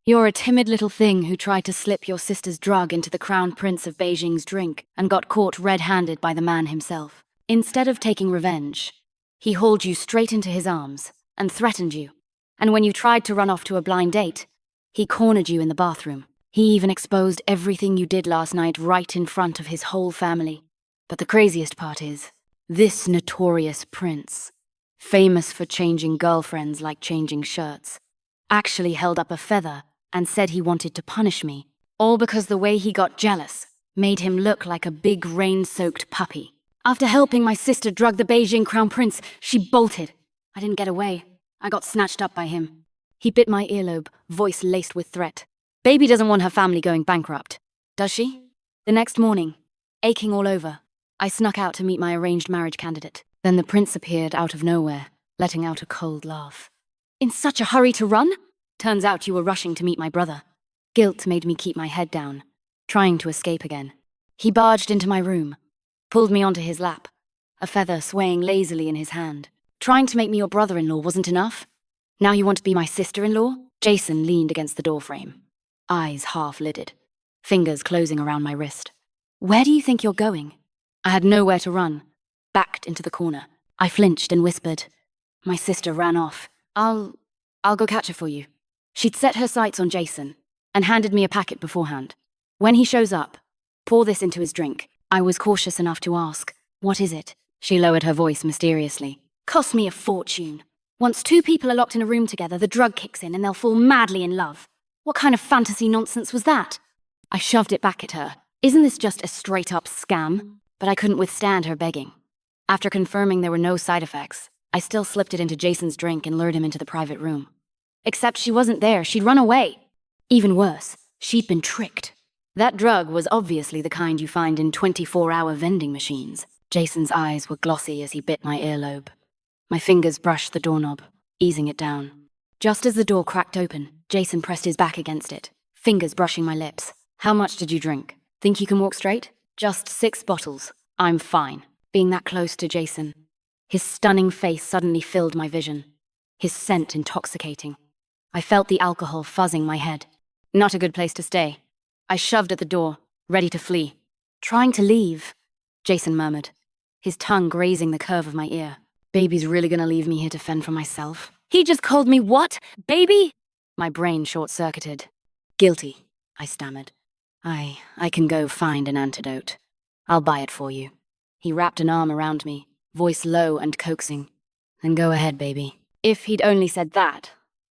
You're a timid little thing who tried to slip your sister's drug into the Crown Prince of Beijing's drink and got caught red-handed by the man himself. Instead of taking revenge, he hauled you straight into his arms and threatened you. And when you tried to run off to a blind date, he cornered you in the bathroom. He even exposed everything you did last night right in front of his whole family. But the craziest part is, this notorious prince, famous for changing girlfriends like changing shirts, actually held up a feather and said he wanted to punish me, all because the way he got jealous made him look like a big rain-soaked puppy. After helping my sister drug the Beijing crown prince, she bolted. I didn't get away. I got snatched up by him. He bit my earlobe, voice laced with threat. Baby doesn't want her family going bankrupt, does she? The next morning, aching all over, I snuck out to meet my arranged marriage candidate. Then the prince appeared out of nowhere, letting out a cold laugh. In such a hurry to run? Turns out you were rushing to meet my brother. Guilt made me keep my head down, trying to escape again. He barged into my room, pulled me onto his lap, a feather swaying lazily in his hand. Trying to make me your brother-in-law wasn't enough? Now you want to be my sister-in-law? Jason leaned against the doorframe, eyes half-lidded, fingers closing around my wrist. Where do you think you're going? I had nowhere to run, backed into the corner. I flinched and whispered. My sister ran off. I'll go catch her for you. She'd set her sights on Jason and handed me a packet beforehand. When he shows up, pour this into his drink. I was cautious enough to ask, what is it? She lowered her voice mysteriously. Cost me a fortune. Once two people are locked in a room together, the drug kicks in and they'll fall madly in love. What kind of fantasy nonsense was that? I shoved it back at her. Isn't this just a straight-up scam? But I couldn't withstand her begging. After confirming there were no side effects, I still slipped it into Jason's drink and lured him into the private room. Except she wasn't there, she'd run away. Even worse, she'd been tricked. That drug was obviously the kind you find in 24-hour vending machines. Jason's eyes were glossy as he bit my earlobe. My fingers brushed the doorknob, easing it down. Just as the door cracked open, Jason pressed his back against it, fingers brushing my lips. How much did you drink? Think you can walk straight? Just 6 bottles. I'm fine. Being that close to Jason. His stunning face suddenly filled my vision, his scent intoxicating. I felt the alcohol fuzzing my head. Not a good place to stay. I shoved at the door, ready to flee. Trying to leave, Jason murmured, his tongue grazing the curve of my ear. Baby's really gonna leave me here to fend for myself? He just called me what? Baby? My brain short-circuited. Guilty, I stammered. I can go find an antidote. I'll buy it for you. He wrapped an arm around me, voice low and coaxing. Then go ahead, baby. If he'd only said that,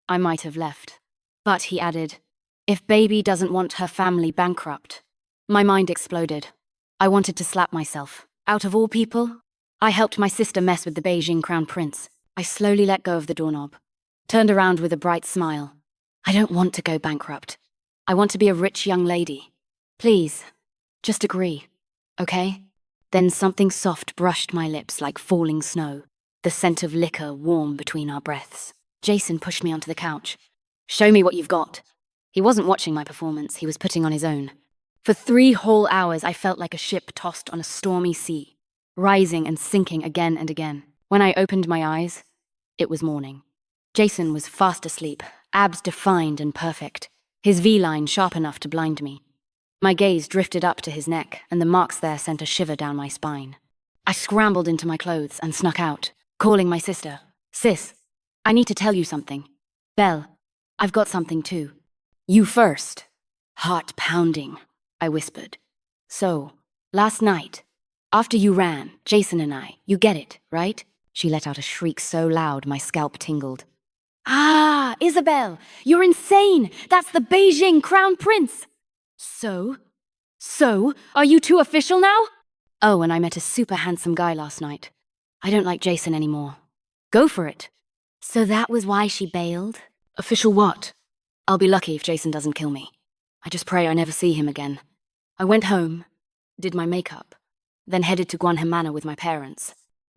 I might have left. But he added, if baby doesn't want her family bankrupt. My mind exploded. I wanted to slap myself. Out of all people, I helped my sister mess with the Beijing crown prince. I slowly let go of the doorknob, turned around with a bright smile. I don't want to go bankrupt. I want to be a rich young lady. Please, just agree, okay? Then something soft brushed my lips like falling snow, the scent of liquor warm between our breaths. Jason pushed me onto the couch. Show me what you've got. He wasn't watching my performance, he was putting on his own. For 3 whole hours, I felt like a ship tossed on a stormy sea, rising and sinking again and again. When I opened my eyes, it was morning. Jason was fast asleep, abs defined and perfect, his V-line sharp enough to blind me. My gaze drifted up to his neck, and the marks there sent a shiver down my spine. I scrambled into my clothes and snuck out, calling my sister. Sis, I need to tell you something. Belle, I've got something too. You first. Heart pounding, I whispered. So, last night, after you ran, Jason and I, you get it, right? She let out a shriek so loud my scalp tingled. Ah, Isabel, you're insane! That's the Beijing crown prince! So, are you two official now? Oh, and I met a super handsome guy last night. I don't like Jason anymore. Go for it. So that was why she bailed? Official what? I'll be lucky if Jason doesn't kill me. I just pray I never see him again. I went home, did my makeup, then headed to Guanham Manor with my parents.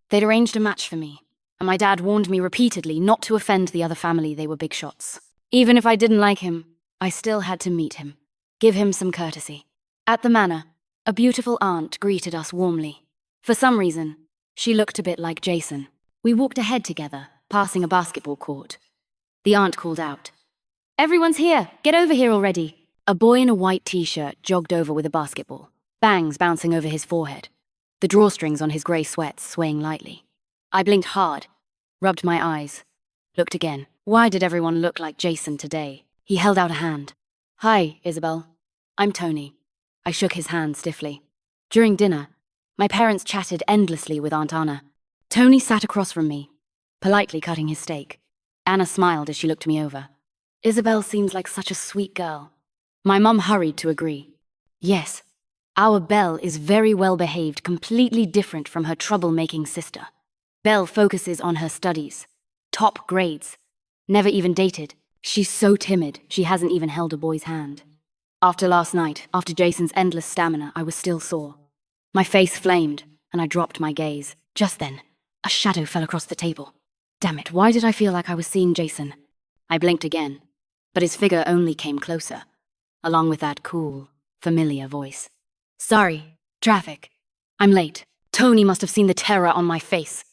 They'd arranged a match for me, and my dad warned me repeatedly not to offend the other family, they were big shots. Even if I didn't like him, I still had to meet him. Give him some courtesy. At the manor, a beautiful aunt greeted us warmly. For some reason, she looked a bit like Jason. We walked ahead together, passing a basketball court. The aunt called out, Everyone's here! Get over here already! A boy in a white t-shirt jogged over with a basketball, bangs bouncing over his forehead, the drawstrings on his grey sweats swaying lightly. I blinked hard, rubbed my eyes, looked again. Why did everyone look like Jason today? He held out a hand. Hi, Isabel. I'm Tony. I shook his hand stiffly. During dinner, my parents chatted endlessly with Aunt Anna. Tony sat across from me, politely cutting his steak. Anna smiled as she looked me over. Isabel seems like such a sweet girl. My mum hurried to agree. Yes, our Belle is very well behaved, completely different from her troublemaking sister. Belle focuses on her studies, top grades, never even dated. She's so timid, she hasn't even held a boy's hand. After last night, after Jason's endless stamina, I was still sore. My face flamed, and I dropped my gaze. Just then, a shadow fell across the table. Damn it, why did I feel like I was seeing Jason? I blinked again, but his figure only came closer, along with that cool, familiar voice. Sorry, traffic. I'm late. Tony must have seen the terror on my face.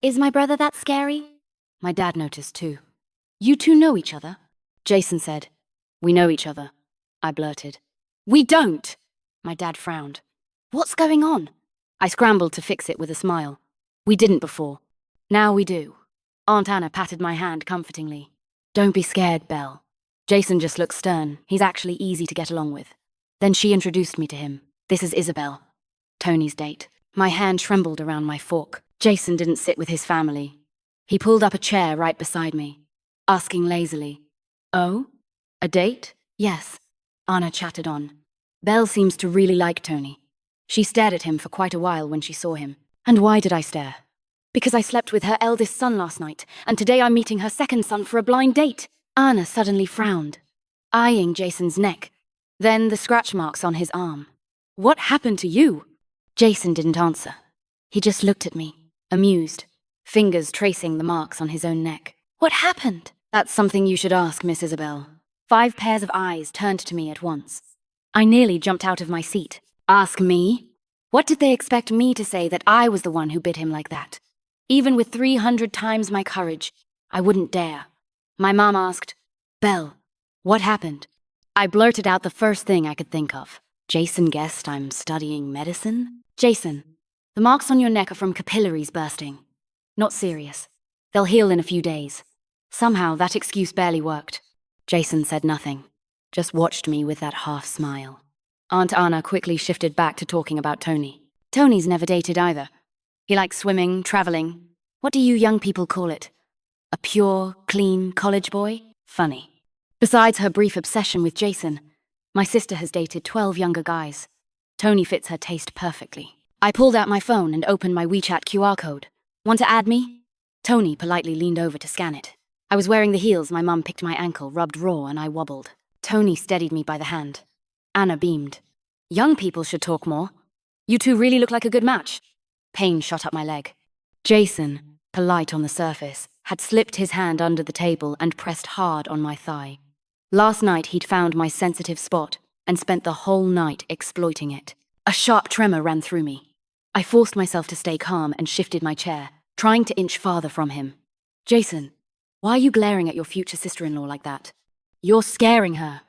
Is my brother that scary? My dad noticed too. You two know each other? Jason said. We know each other, I blurted. We don't! My dad frowned. What's going on? I scrambled to fix it with a smile. We didn't before. Now we do. Aunt Anna patted my hand comfortingly. Don't be scared, Belle. Jason just looks stern. He's actually easy to get along with. Then she introduced me to him. This is Isabel, Tony's date. My hand trembled around my fork. Jason didn't sit with his family. He pulled up a chair right beside me, asking lazily, Oh? A date? Yes, Anna chatted on. Belle seems to really like Tony. She stared at him for quite a while when she saw him. And why did I stare? Because I slept with her eldest son last night, and today I'm meeting her second son for a blind date. Anna suddenly frowned, eyeing Jason's neck, then the scratch marks on his arm. What happened to you? Jason didn't answer. He just looked at me, amused, fingers tracing the marks on his own neck. What happened? That's something you should ask, Miss Isabel. 5 pairs of eyes turned to me at once. I nearly jumped out of my seat. Ask me? What did they expect me to say, that I was the one who bit him like that? Even with 300 times my courage, I wouldn't dare. My mom asked, Belle, what happened? I blurted out the first thing I could think of. Jason guessed I'm studying medicine? Jason, the marks on your neck are from capillaries bursting. Not serious. They'll heal in a few days. Somehow that excuse barely worked. Jason said nothing, just watched me with that half smile. Aunt Anna quickly shifted back to talking about Tony. Tony's never dated either. He likes swimming, traveling. What do you young people call it? A pure, clean college boy? Funny. Besides her brief obsession with Jason, my sister has dated 12 younger guys. Tony fits her taste perfectly. I pulled out my phone and opened my WeChat QR code. Want to add me? Tony politely leaned over to scan it. I was wearing the heels my mum picked my ankle, rubbed raw, and I wobbled. Tony steadied me by the hand. Anna beamed. Young people should talk more. You two really look like a good match. Pain shot up my leg. Jason, polite on the surface, had slipped his hand under the table and pressed hard on my thigh. Last night he'd found my sensitive spot and spent the whole night exploiting it. A sharp tremor ran through me. I forced myself to stay calm and shifted my chair, trying to inch farther from him. Jason, why are you glaring at your future sister-in-law like that? You're scaring her.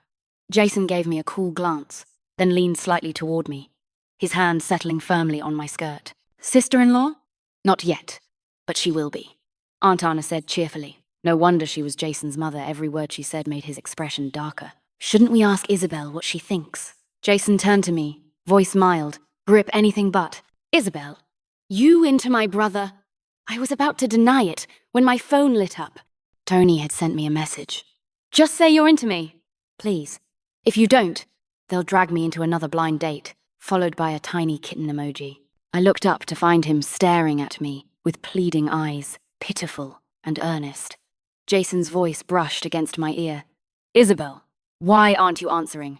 Jason gave me a cool glance, then leaned slightly toward me, his hand settling firmly on my skirt. Sister-in-law? Not yet, but she will be, Aunt Anna said cheerfully. No wonder she was Jason's mother. Every word she said made his expression darker. Shouldn't we ask Isabel what she thinks? Jason turned to me, voice mild, grip anything but. Isabel, you into my brother? I was about to deny it when my phone lit up. Tony had sent me a message. Just say you're into me, please. If you don't, they'll drag me into another blind date, followed by a tiny kitten emoji. I looked up to find him staring at me with pleading eyes, pitiful and earnest. Jason's voice brushed against my ear. Isabel, why aren't you answering?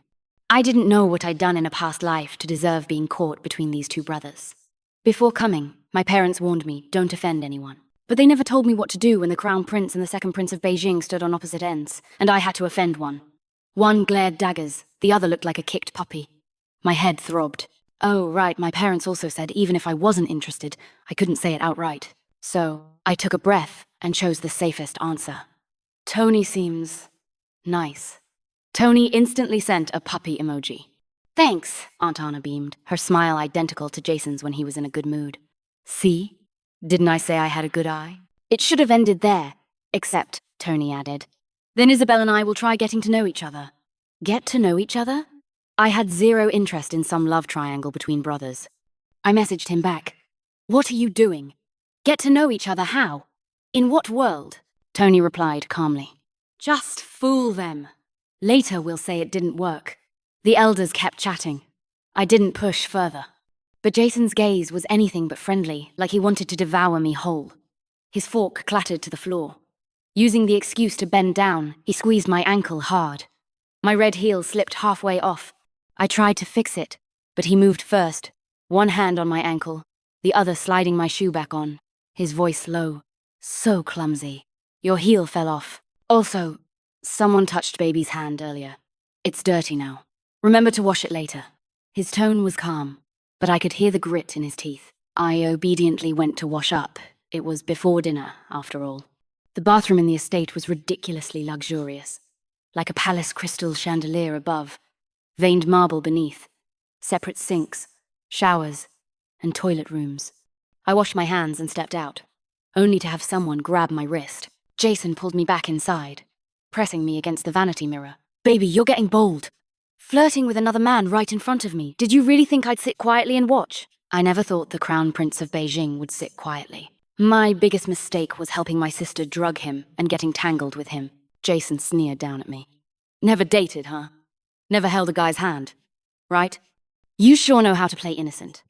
I didn't know what I'd done in a past life to deserve being caught between these two brothers. Before coming, my parents warned me, don't offend anyone. But they never told me what to do when the Crown Prince and the Second Prince of Beijing stood on opposite ends, and I had to offend one. One glared daggers, the other looked like a kicked puppy. My head throbbed. Oh, right, my parents also said even if I wasn't interested, I couldn't say it outright. So, I took a breath and chose the safest answer. Tony seems Nice. Tony instantly sent a puppy emoji. Thanks, Aunt Anna beamed, her smile identical to Jason's when he was in a good mood. See? Didn't I say I had a good eye? It should have ended there, except, Tony added. Then Isabel and I will try getting to know each other. Get to know each other? I had zero interest in some love triangle between brothers. I messaged him back. What are you doing? Get to know each other how? In what world? Tony replied calmly. Just fool them. Later we'll say it didn't work. The elders kept chatting. I didn't push further. But Jason's gaze was anything but friendly, like he wanted to devour me whole. His fork clattered to the floor. Using the excuse to bend down, he squeezed my ankle hard. My red heel slipped halfway off. I tried to fix it, but he moved first, one hand on my ankle, the other sliding my shoe back on, his voice low. So clumsy. Your heel fell off. Also, someone touched baby's hand earlier. It's dirty now. Remember to wash it later. His tone was calm, but I could hear the grit in his teeth. I obediently went to wash up. It was before dinner, after all. The bathroom in the estate was ridiculously luxurious, like a palace crystal chandelier above, veined marble beneath, separate sinks, showers, and toilet rooms. I washed my hands and stepped out, only to have someone grab my wrist. Jason pulled me back inside, pressing me against the vanity mirror. Baby, you're getting bold. Flirting with another man right in front of me. Did you really think I'd sit quietly and watch? I never thought the Crown Prince of Beijing would sit quietly. My biggest mistake was helping my sister drug him and getting tangled with him. Jason sneered down at me. Never dated, huh? Never held a guy's hand, right? You sure know how to play innocent.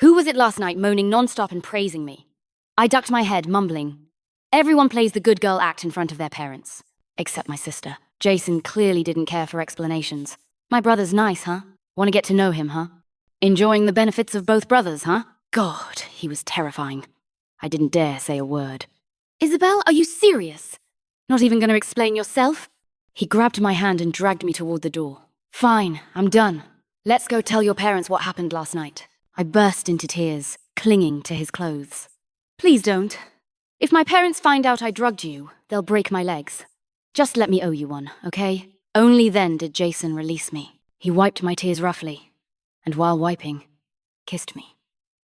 Who was it last night moaning nonstop and praising me? I ducked my head, mumbling. Everyone plays the good girl act in front of their parents, except my sister. Jason clearly didn't care for explanations. My brother's nice, huh? Want to get to know him, huh? Enjoying the benefits of both brothers, huh? God, he was terrifying. I didn't dare say a word. Isabel, are you serious? Not even going to explain yourself? He grabbed my hand and dragged me toward the door. Fine, I'm done. Let's go tell your parents what happened last night. I burst into tears, clinging to his clothes. Please don't. If my parents find out I drugged you, they'll break my legs. Just let me owe you one, okay? Only then did Jason release me. He wiped my tears roughly, and while wiping, kissed me.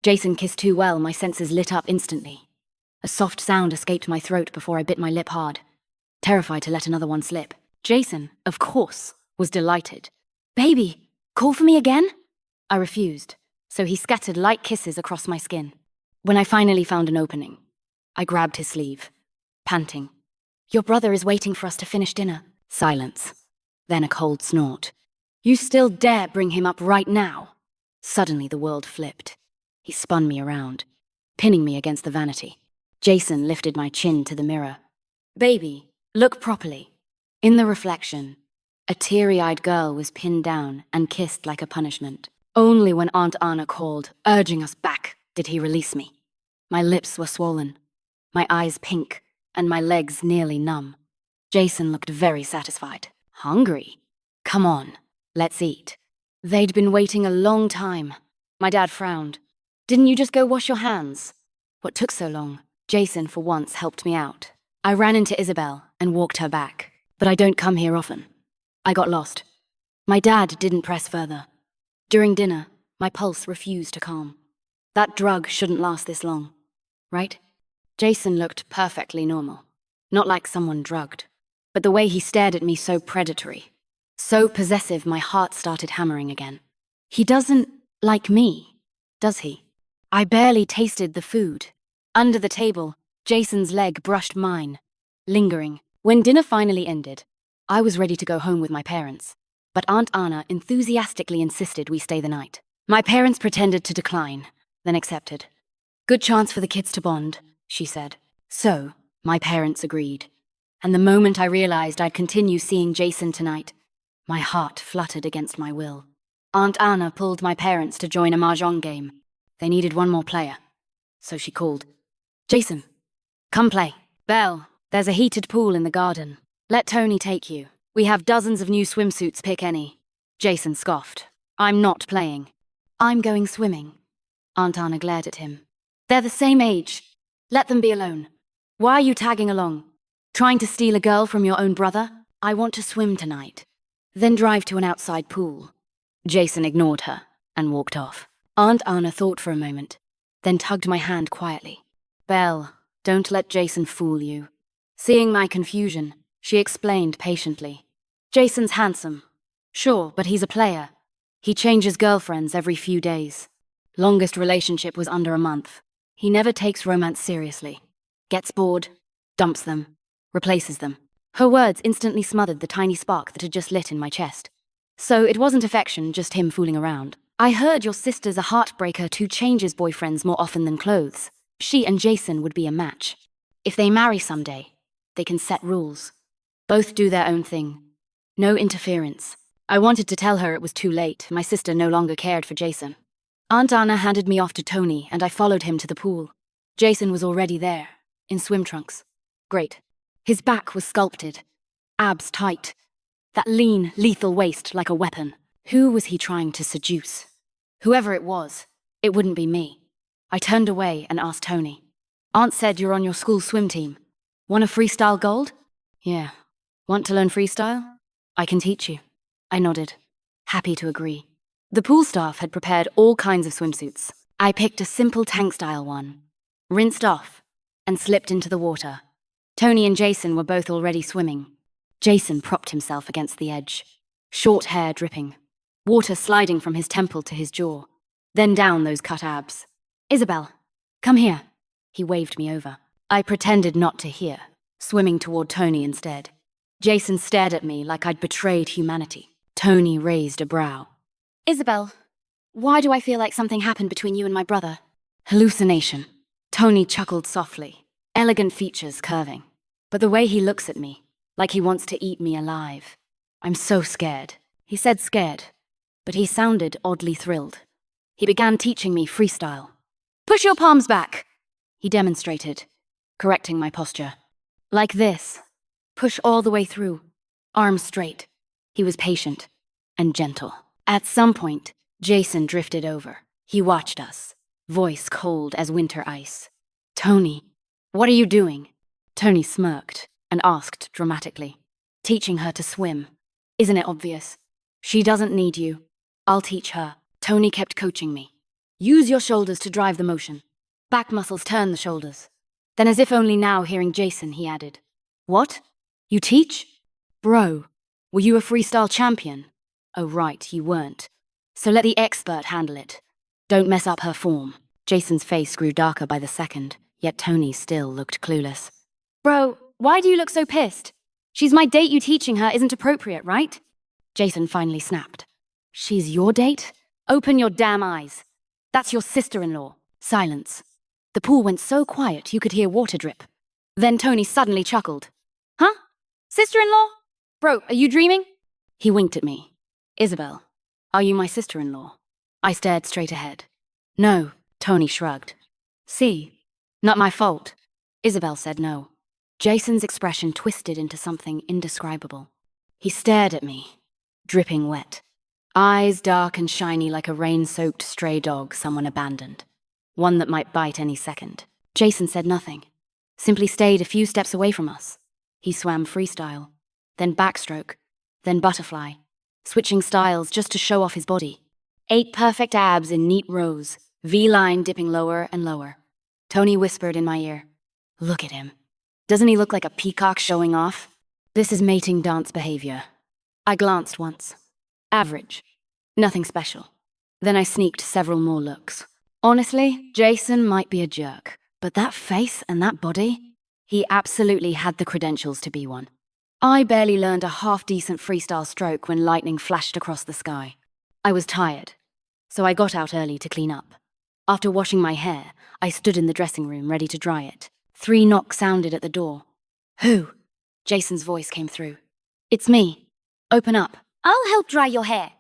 Jason kissed too well, my senses lit up instantly. A soft sound escaped my throat before I bit my lip hard, terrified to let another one slip. Jason, of course, was delighted. Baby, call for me again? I refused, so he scattered light kisses across my skin. When I finally found an opening, I grabbed his sleeve, panting. Your brother is waiting for us to finish dinner. Silence. Then a cold snort. You still dare bring him up right now? Suddenly the world flipped. He spun me around, pinning me against the vanity. Jason lifted my chin to the mirror. Baby, look properly. In the reflection, a teary-eyed girl was pinned down and kissed like a punishment. Only when Aunt Anna called, urging us back, did he release me. My lips were swollen, my eyes pink, and my legs nearly numb. Jason looked very satisfied. Hungry? Come on, let's eat. They'd been waiting a long time. My dad frowned. Didn't you just go wash your hands? What took so long? Jason, for once, helped me out. I ran into Isabel and walked her back. But I don't come here often. I got lost. My dad didn't press further. During dinner, my pulse refused to calm. That drug shouldn't last this long, right? Jason looked perfectly normal. Not like someone drugged. But the way he stared at me so predatory, so possessive, my heart started hammering again. He doesn't like me, does he? I barely tasted the food. Under the table, Jason's leg brushed mine, lingering. When dinner finally ended, I was ready to go home with my parents, but Aunt Anna enthusiastically insisted we stay the night. My parents pretended to decline, then accepted. Good chance for the kids to bond, she said. So, my parents agreed. And the moment I realized I'd continue seeing Jason tonight, my heart fluttered against my will. Aunt Anna pulled my parents to join a mahjong game. They needed one more player. So she called. Jason, come play. Belle, there's a heated pool in the garden. Let Tony take you. We have dozens of new swimsuits, pick any. Jason scoffed. I'm not playing. I'm going swimming. Aunt Anna glared at him. They're the same age. Let them be alone. Why are you tagging along? Trying to steal a girl from your own brother? I want to swim tonight, then drive to an outside pool. Jason ignored her and walked off. Aunt Anna thought for a moment, then tugged my hand quietly. Belle, don't let Jason fool you. Seeing my confusion, she explained patiently. Jason's handsome. Sure, but he's a player. He changes girlfriends every few days. Longest relationship was under a month. He never takes romance seriously. Gets bored, dumps them, replaces them. Her words instantly smothered the tiny spark that had just lit in my chest. So it wasn't affection, just him fooling around. I heard your sister's a heartbreaker who changes boyfriends more often than clothes. She and Jason would be a match. If they marry someday, they can set rules. Both do their own thing. No interference. I wanted to tell her it was too late. My sister no longer cared for Jason. Aunt Anna handed me off to Tony, and I followed him to the pool. Jason was already there, in swim trunks. Great. His back was sculpted, abs tight. That lean, lethal waist like a weapon. Who was he trying to seduce? Whoever it was, it wouldn't be me. I turned away and asked Tony. Aunt said you're on your school swim team. Want a freestyle gold? Yeah. Want to learn freestyle? I can teach you. I nodded, happy to agree. The pool staff had prepared all kinds of swimsuits. I picked a simple tank-style one, rinsed off, and slipped into the water. Tony and Jason were both already swimming. Jason propped himself against the edge, short hair dripping, water sliding from his temple to his jaw, then down those cut abs. Isabel, come here. He waved me over. I pretended not to hear, swimming toward Tony instead. Jason stared at me like I'd betrayed humanity. Tony raised a brow. Isabel, why do I feel like something happened between you and my brother? Hallucination. Tony chuckled softly, elegant features curving. But the way he looks at me, like he wants to eat me alive. I'm so scared. He said scared, but he sounded oddly thrilled. He began teaching me freestyle. Push your palms back, he demonstrated, correcting my posture. Like this. Push all the way through, arms straight. He was patient and gentle. At some point, Jason drifted over. He watched us, voice cold as winter ice. Tony, what are you doing? Tony smirked and asked dramatically. Teaching her to swim. Isn't it obvious? She doesn't need you. I'll teach her. Tony kept coaching me. Use your shoulders to drive the motion. Back muscles turn the shoulders. Then as if only now hearing Jason, he added, What? You teach? Bro, were you a freestyle champion? Oh right, you weren't. So let the expert handle it. Don't mess up her form. Jason's face grew darker by the second, yet Tony still looked clueless. Bro, why do you look so pissed? She's my date, you teaching her isn't appropriate, right? Jason finally snapped. She's your date? Open your damn eyes. That's your sister-in-law. Silence. The pool went so quiet you could hear water drip. Then Tony suddenly chuckled. Huh? Sister-in-law? Bro, are you dreaming? He winked at me. Isabel, are you my sister-in-law? I stared straight ahead. No, Tony shrugged. See, not my fault. Isabel said no. Jason's expression twisted into something indescribable. He stared at me, dripping wet. Eyes dark and shiny like a rain-soaked stray dog someone abandoned. One that might bite any second. Jason said nothing, simply stayed a few steps away from us. He swam freestyle, then backstroke, then butterfly, switching styles just to show off his body. 8 perfect abs in neat rows, V-line dipping lower and lower. Tony whispered in my ear, Look at him. Doesn't he look like a peacock showing off? This is mating dance behavior. I glanced once. Average. Nothing special. Then I sneaked several more looks. Honestly, Jason might be a jerk, but that face and that body, he absolutely had the credentials to be one. I barely learned a half-decent freestyle stroke when lightning flashed across the sky. I was tired, so I got out early to clean up. After washing my hair, I stood in the dressing room ready to dry it. 3 knocks sounded at the door. Who? Jason's voice came through. It's me. Open up. I'll help dry your hair.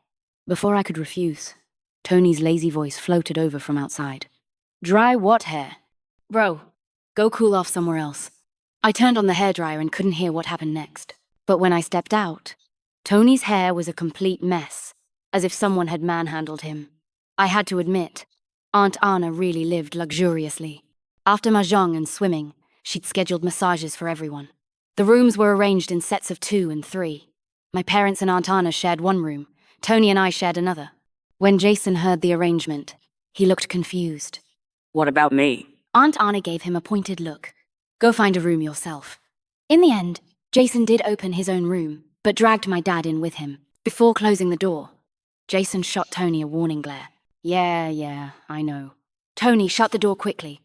Before I could refuse, Tony's lazy voice floated over from outside. Dry what hair? Bro, go cool off somewhere else. I turned on the hairdryer and couldn't hear what happened next. But when I stepped out, Tony's hair was a complete mess, as if someone had manhandled him. I had to admit, Aunt Anna really lived luxuriously. After mahjong and swimming, she'd scheduled massages for everyone. The rooms were arranged in sets of 2 and 3. My parents and Aunt Anna shared one room. Tony and I shared another. When Jason heard the arrangement, he looked confused. What about me? Aunt Anna gave him a pointed look. Go find a room yourself. In the end, Jason did open his own room, but dragged my dad in with him. Before closing the door, Jason shot Tony a warning glare. Yeah, I know. Tony shut the door quickly.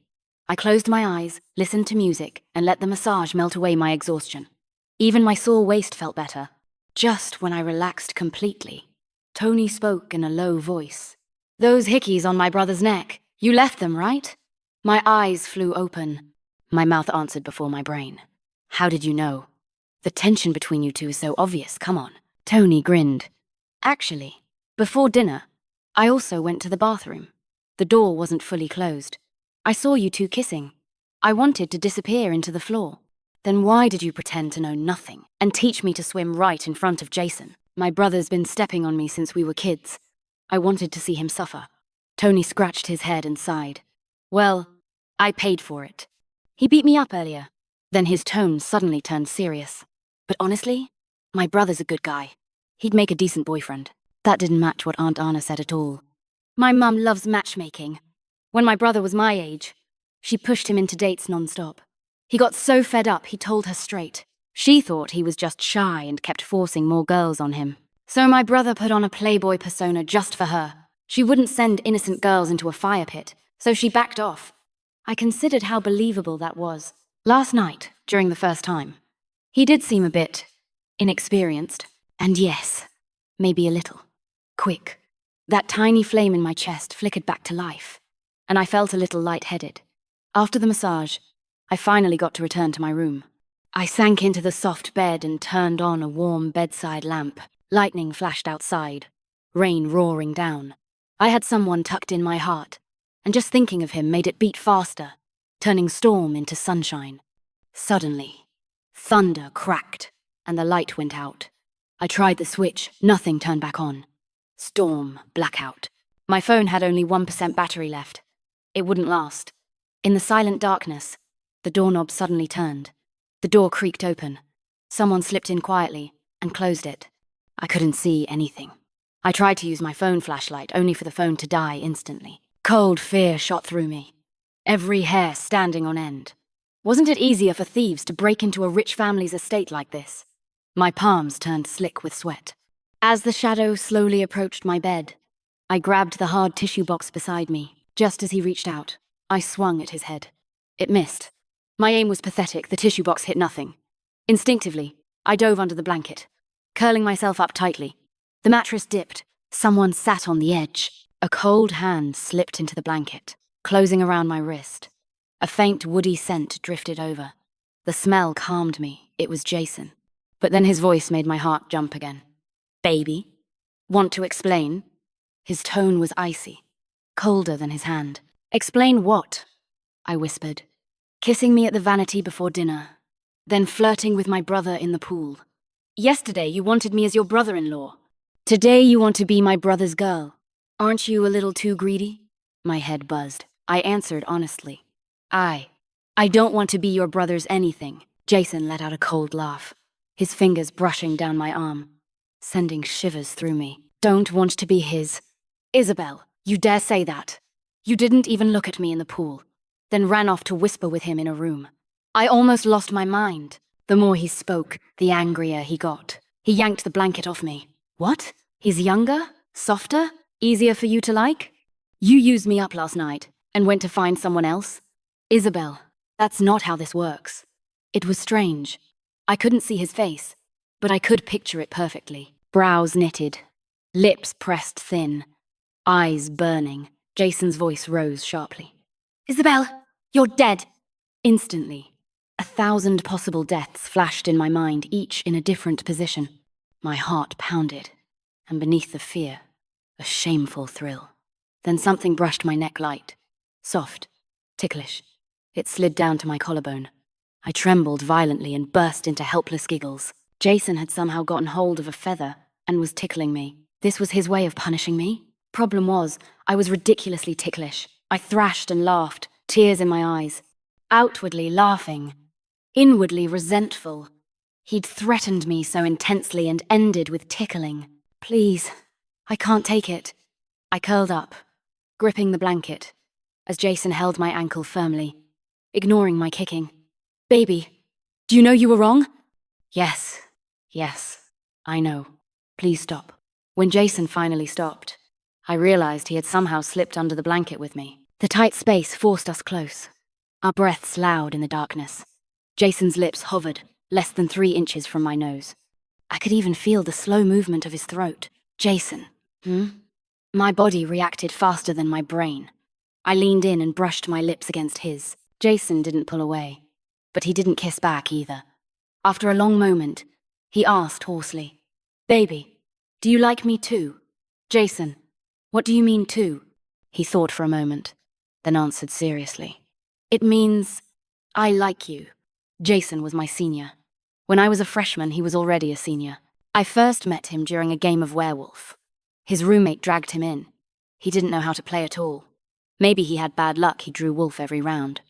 I closed my eyes, listened to music, and let the massage melt away my exhaustion. Even my sore waist felt better. Just when I relaxed completely, Tony spoke in a low voice. Those hickeys on my brother's neck, you left them, right? My eyes flew open. My mouth answered before my brain. How did you know? The tension between you two is so obvious, come on. Tony grinned. Actually, before dinner, I also went to the bathroom. The door wasn't fully closed. I saw you two kissing. I wanted to disappear into the floor. Then why did you pretend to know nothing and teach me to swim right in front of Jason? My brother's been stepping on me since we were kids. I wanted to see him suffer. Tony scratched his head and sighed. Well, I paid for it. He beat me up earlier. Then his tone suddenly turned serious. But honestly, my brother's a good guy. He'd make a decent boyfriend. That didn't match what Aunt Anna said at all. My mum loves matchmaking. When my brother was my age, she pushed him into dates non-stop. He got so fed up, he told her straight. She thought he was just shy and kept forcing more girls on him. So my brother put on a playboy persona just for her. She wouldn't send innocent girls into a fire pit, so she backed off. I considered how believable that was. Last night, during the first time, he did seem a bit inexperienced. And yes, maybe a little quick. That tiny flame in my chest flickered back to life, and I felt a little lightheaded. After the massage, I finally got to return to my room. I sank into the soft bed and turned on a warm bedside lamp. Lightning flashed outside, rain roaring down. I had someone tucked in my heart, and just thinking of him made it beat faster, turning storm into sunshine. Suddenly, thunder cracked, and the light went out. I tried the switch, nothing turned back on. Storm, blackout. My phone had only 1% battery left. It wouldn't last. In the silent darkness, the doorknob suddenly turned. The door creaked open. Someone slipped in quietly and closed it. I couldn't see anything. I tried to use my phone flashlight, only for the phone to die instantly. Cold fear shot through me, every hair standing on end. Wasn't it easier for thieves to break into a rich family's estate like this? My palms turned slick with sweat. As the shadow slowly approached my bed, I grabbed the hard tissue box beside me. Just as he reached out, I swung at his head. It missed. My aim was pathetic, the tissue box hit nothing. Instinctively, I dove under the blanket, curling myself up tightly. The mattress dipped. Someone sat on the edge. A cold hand slipped into the blanket, closing around my wrist. A faint woody scent drifted over. The smell calmed me. It was Jason. But then his voice made my heart jump again. Baby? Want to explain? His tone was icy, colder than his hand. Explain what? I whispered. Kissing me at the vanity before dinner, then flirting with my brother in the pool. Yesterday you wanted me as your brother-in-law. Today you want to be my brother's girl. Aren't you a little too greedy? My head buzzed. I answered honestly. I don't want to be your brother's anything. Jason let out a cold laugh, his fingers brushing down my arm, sending shivers through me. Don't want to be his. Isabel, you dare say that? You didn't even look at me in the pool, then ran off to whisper with him in a room. I almost lost my mind. The more he spoke, the angrier he got. He yanked the blanket off me. What? He's younger? Softer? Easier for you to like? You used me up last night and went to find someone else? Isabel, that's not how this works. It was strange. I couldn't see his face, but I could picture it perfectly. Brows knitted, lips pressed thin, eyes burning. Jason's voice rose sharply. Isabel, you're dead. Instantly, 1,000 possible deaths flashed in my mind, each in a different position. My heart pounded, and beneath the fear, a shameful thrill. Then something brushed my neck light, soft, ticklish. It slid down to my collarbone. I trembled violently and burst into helpless giggles. Jason had somehow gotten hold of a feather and was tickling me. This was his way of punishing me? Problem was, I was ridiculously ticklish. I thrashed and laughed, tears in my eyes. Outwardly laughing, inwardly resentful. He'd threatened me so intensely and ended with tickling. Please, I can't take it. I curled up, gripping the blanket, as Jason held my ankle firmly, ignoring my kicking. Baby, do you know you were wrong? Yes, I know. Please stop. When Jason finally stopped, I realized he had somehow slipped under the blanket with me. The tight space forced us close, our breaths loud in the darkness. Jason's lips hovered, less than 3 inches from my nose. I could even feel the slow movement of his throat. Jason. My body reacted faster than my brain. I leaned in and brushed my lips against his. Jason didn't pull away, but he didn't kiss back either. After a long moment, he asked hoarsely, Baby, do you like me too? Jason, what do you mean too? He thought for a moment, then answered seriously. It means, I like you. Jason was my senior. When I was a freshman, he was already a senior. I first met him during a game of werewolf. His roommate dragged him in. He didn't know how to play at all. Maybe he had bad luck, he drew wolf every round.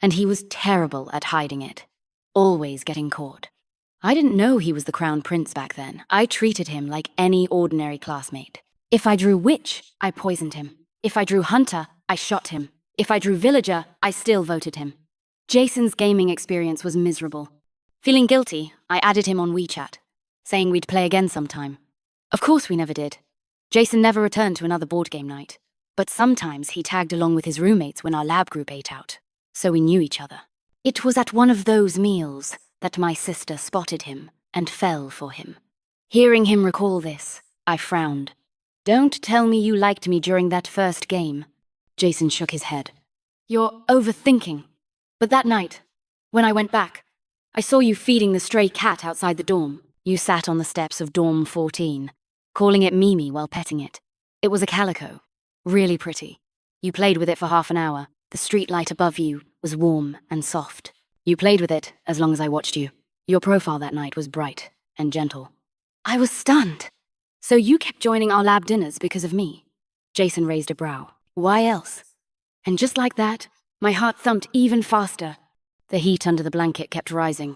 And he was terrible at hiding it. Always getting caught. I didn't know he was the crown prince back then. I treated him like any ordinary classmate. If I drew witch, I poisoned him. If I drew hunter, I shot him. If I drew villager, I still voted him. Jason's gaming experience was miserable. Feeling guilty, I added him on WeChat, saying we'd play again sometime. Of course we never did. Jason never returned to another board game night. But sometimes he tagged along with his roommates when our lab group ate out, so we knew each other. It was at one of those meals that my sister spotted him and fell for him. Hearing him recall this, I frowned. Don't tell me you liked me during that first game. Jason shook his head. You're overthinking. But that night, when I went back, I saw you feeding the stray cat outside the dorm. You sat on the steps of dorm 14, calling it Mimi while petting it. It was a calico. Really pretty. You played with it for half an hour. The street light above you was warm and soft. You played with it as long as I watched you. Your profile that night was bright and gentle. I was stunned. So you kept joining our lab dinners because of me? Jason raised a brow. Why else? And just like that, my heart thumped even faster. The heat under the blanket kept rising.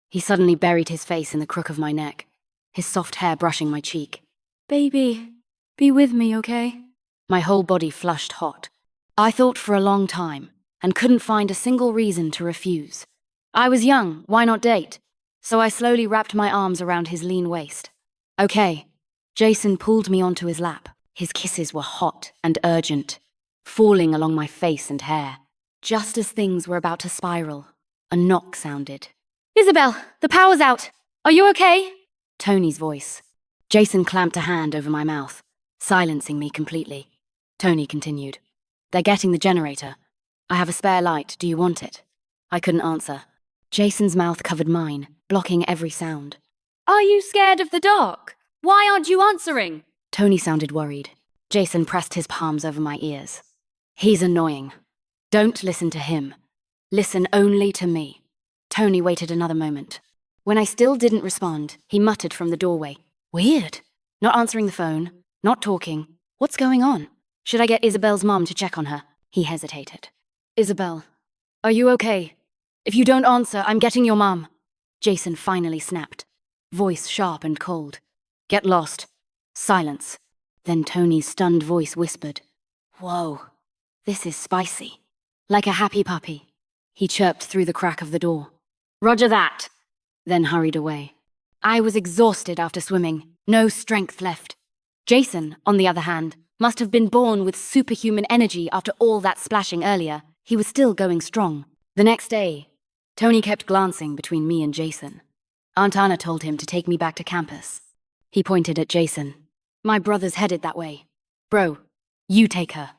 He suddenly buried his face in the crook of my neck, his soft hair brushing my cheek. Baby, be with me, okay? My whole body flushed hot. I thought for a long time and couldn't find a single reason to refuse. I was young, why not date? So I slowly wrapped my arms around his lean waist. Okay. Jason pulled me onto his lap. His kisses were hot and urgent, falling along my face and hair. Just as things were about to spiral, a knock sounded. Isabel, the power's out. Are you okay? Tony's voice. Jason clamped a hand over my mouth, silencing me completely. Tony continued. They're getting the generator. I have a spare light. Do you want it? I couldn't answer. Jason's mouth covered mine, blocking every sound. Are you scared of the dark? Why aren't you answering? Tony sounded worried. Jason pressed his palms over my ears. He's annoying. Don't listen to him. Listen only to me. Tony waited another moment. When I still didn't respond, he muttered from the doorway. Weird. Not answering the phone, not talking. What's going on? Should I get Isabel's mom to check on her? He hesitated. Isabel, are you okay? If you don't answer, I'm getting your mom. Jason finally snapped, voice sharp and cold. Get lost. Silence. Then Tony's stunned voice whispered. Whoa, this is spicy. Like a happy puppy. He chirped through the crack of the door. Roger that. Then hurried away. I was exhausted after swimming, no strength left. Jason, on the other hand, must have been born with superhuman energy after all that splashing earlier. He was still going strong. The next day, Tony kept glancing between me and Jason. Aunt Anna told him to take me back to campus. He pointed at Jason. My brother's headed that way. Bro, you take her.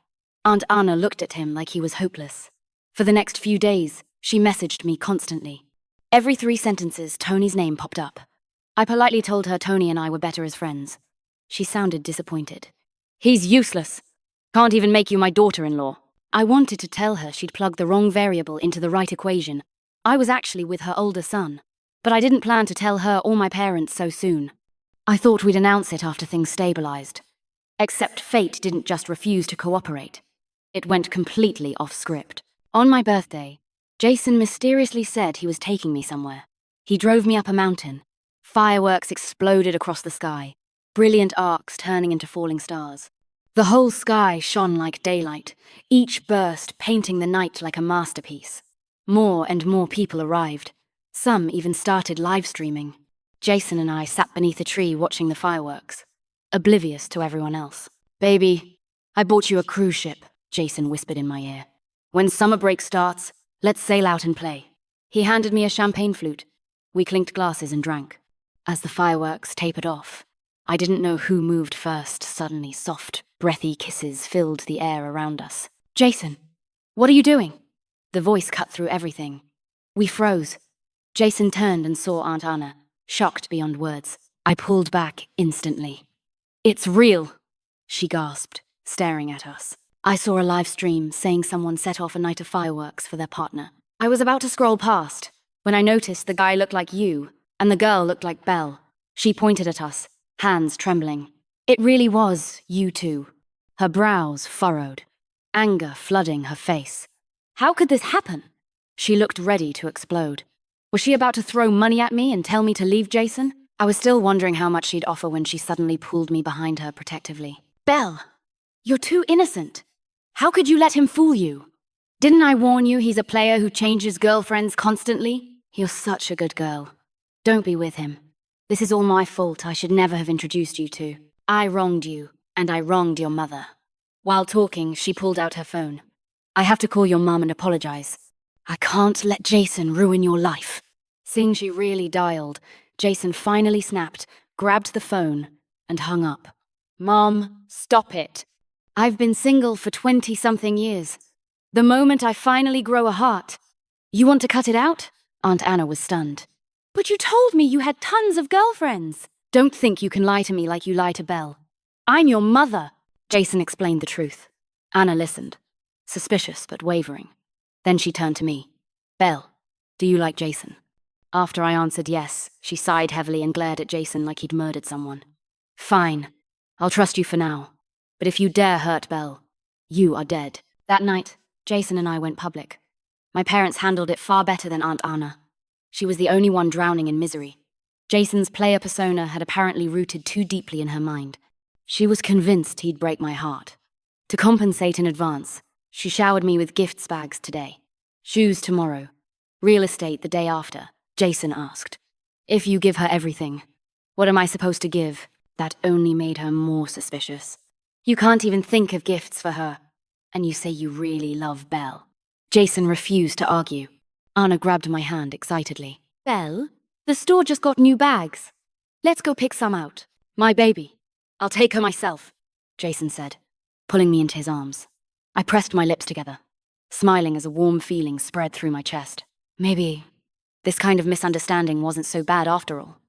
Aunt Anna looked at him like he was hopeless. For the next few days, she messaged me constantly. Every 3 sentences, Tony's name popped up. I politely told her Tony and I were better as friends. She sounded disappointed. He's useless. Can't even make you my daughter-in-law. I wanted to tell her she'd plugged the wrong variable into the right equation. I was actually with her older son, but I didn't plan to tell her or my parents so soon. I thought we'd announce it after things stabilized. Except fate didn't just refuse to cooperate. It went completely off script. On my birthday, Jason mysteriously said he was taking me somewhere. He drove me up a mountain. Fireworks exploded across the sky, brilliant arcs turning into falling stars. The whole sky shone like daylight, each burst painting the night like a masterpiece. More and more people arrived. Some even started live streaming. Jason and I sat beneath a tree watching the fireworks, oblivious to everyone else. "Baby, I bought you a cruise ship," Jason whispered in my ear. "When summer break starts, let's sail out and play." He handed me a champagne flute. We clinked glasses and drank. As the fireworks tapered off, I didn't know who moved first. Suddenly, soft, breathy kisses filled the air around us. "Jason, what are you doing?" The voice cut through everything. We froze. Jason turned and saw Aunt Anna, shocked beyond words. I pulled back instantly. "It's real," she gasped, staring at us. I saw a live stream saying someone set off a night of fireworks for their partner. I was about to scroll past when I noticed the guy looked like you and the girl looked like Belle. She pointed at us, hands trembling. It really was you two. Her brows furrowed, anger flooding her face. How could this happen? She looked ready to explode. Was she about to throw money at me and tell me to leave Jason? I was still wondering how much she'd offer when she suddenly pulled me behind her protectively. "Belle, you're too innocent. How could you let him fool you? Didn't I warn you he's a player who changes girlfriends constantly? You're such a good girl. Don't be with him. This is all my fault. I should never have introduced you two. I wronged you, and I wronged your mother." While talking, she pulled out her phone. "I have to call your mum and apologize. I can't let Jason ruin your life." Seeing she really dialed, Jason finally snapped, grabbed the phone, and hung up. "Mom, stop it. I've been single for 20-something years. The moment I finally grow a heart." "You want to cut it out?" Aunt Anna was stunned. "But you told me you had tons of girlfriends." "Don't think you can lie to me like you lie to Belle. I'm your mother." Jason explained the truth. Anna listened, suspicious but wavering. Then she turned to me. "Belle, do you like Jason?" After I answered yes, she sighed heavily and glared at Jason like he'd murdered someone. "Fine. I'll trust you for now. But if you dare hurt Belle, you are dead." That night, Jason and I went public. My parents handled it far better than Aunt Anna. She was the only one drowning in misery. Jason's player persona had apparently rooted too deeply in her mind. She was convinced he'd break my heart. To compensate in advance, she showered me with gifts bags today. Shoes tomorrow. Real estate the day after. Jason asked. "If you give her everything, what am I supposed to give?" That only made her more suspicious. "You can't even think of gifts for her. And you say you really love Belle." Jason refused to argue. Anna grabbed my hand excitedly. "Belle, the store just got new bags. Let's go pick some out." "My baby. I'll take her myself," Jason said, pulling me into his arms. I pressed my lips together, smiling as a warm feeling spread through my chest. Maybe this kind of misunderstanding wasn't so bad after all.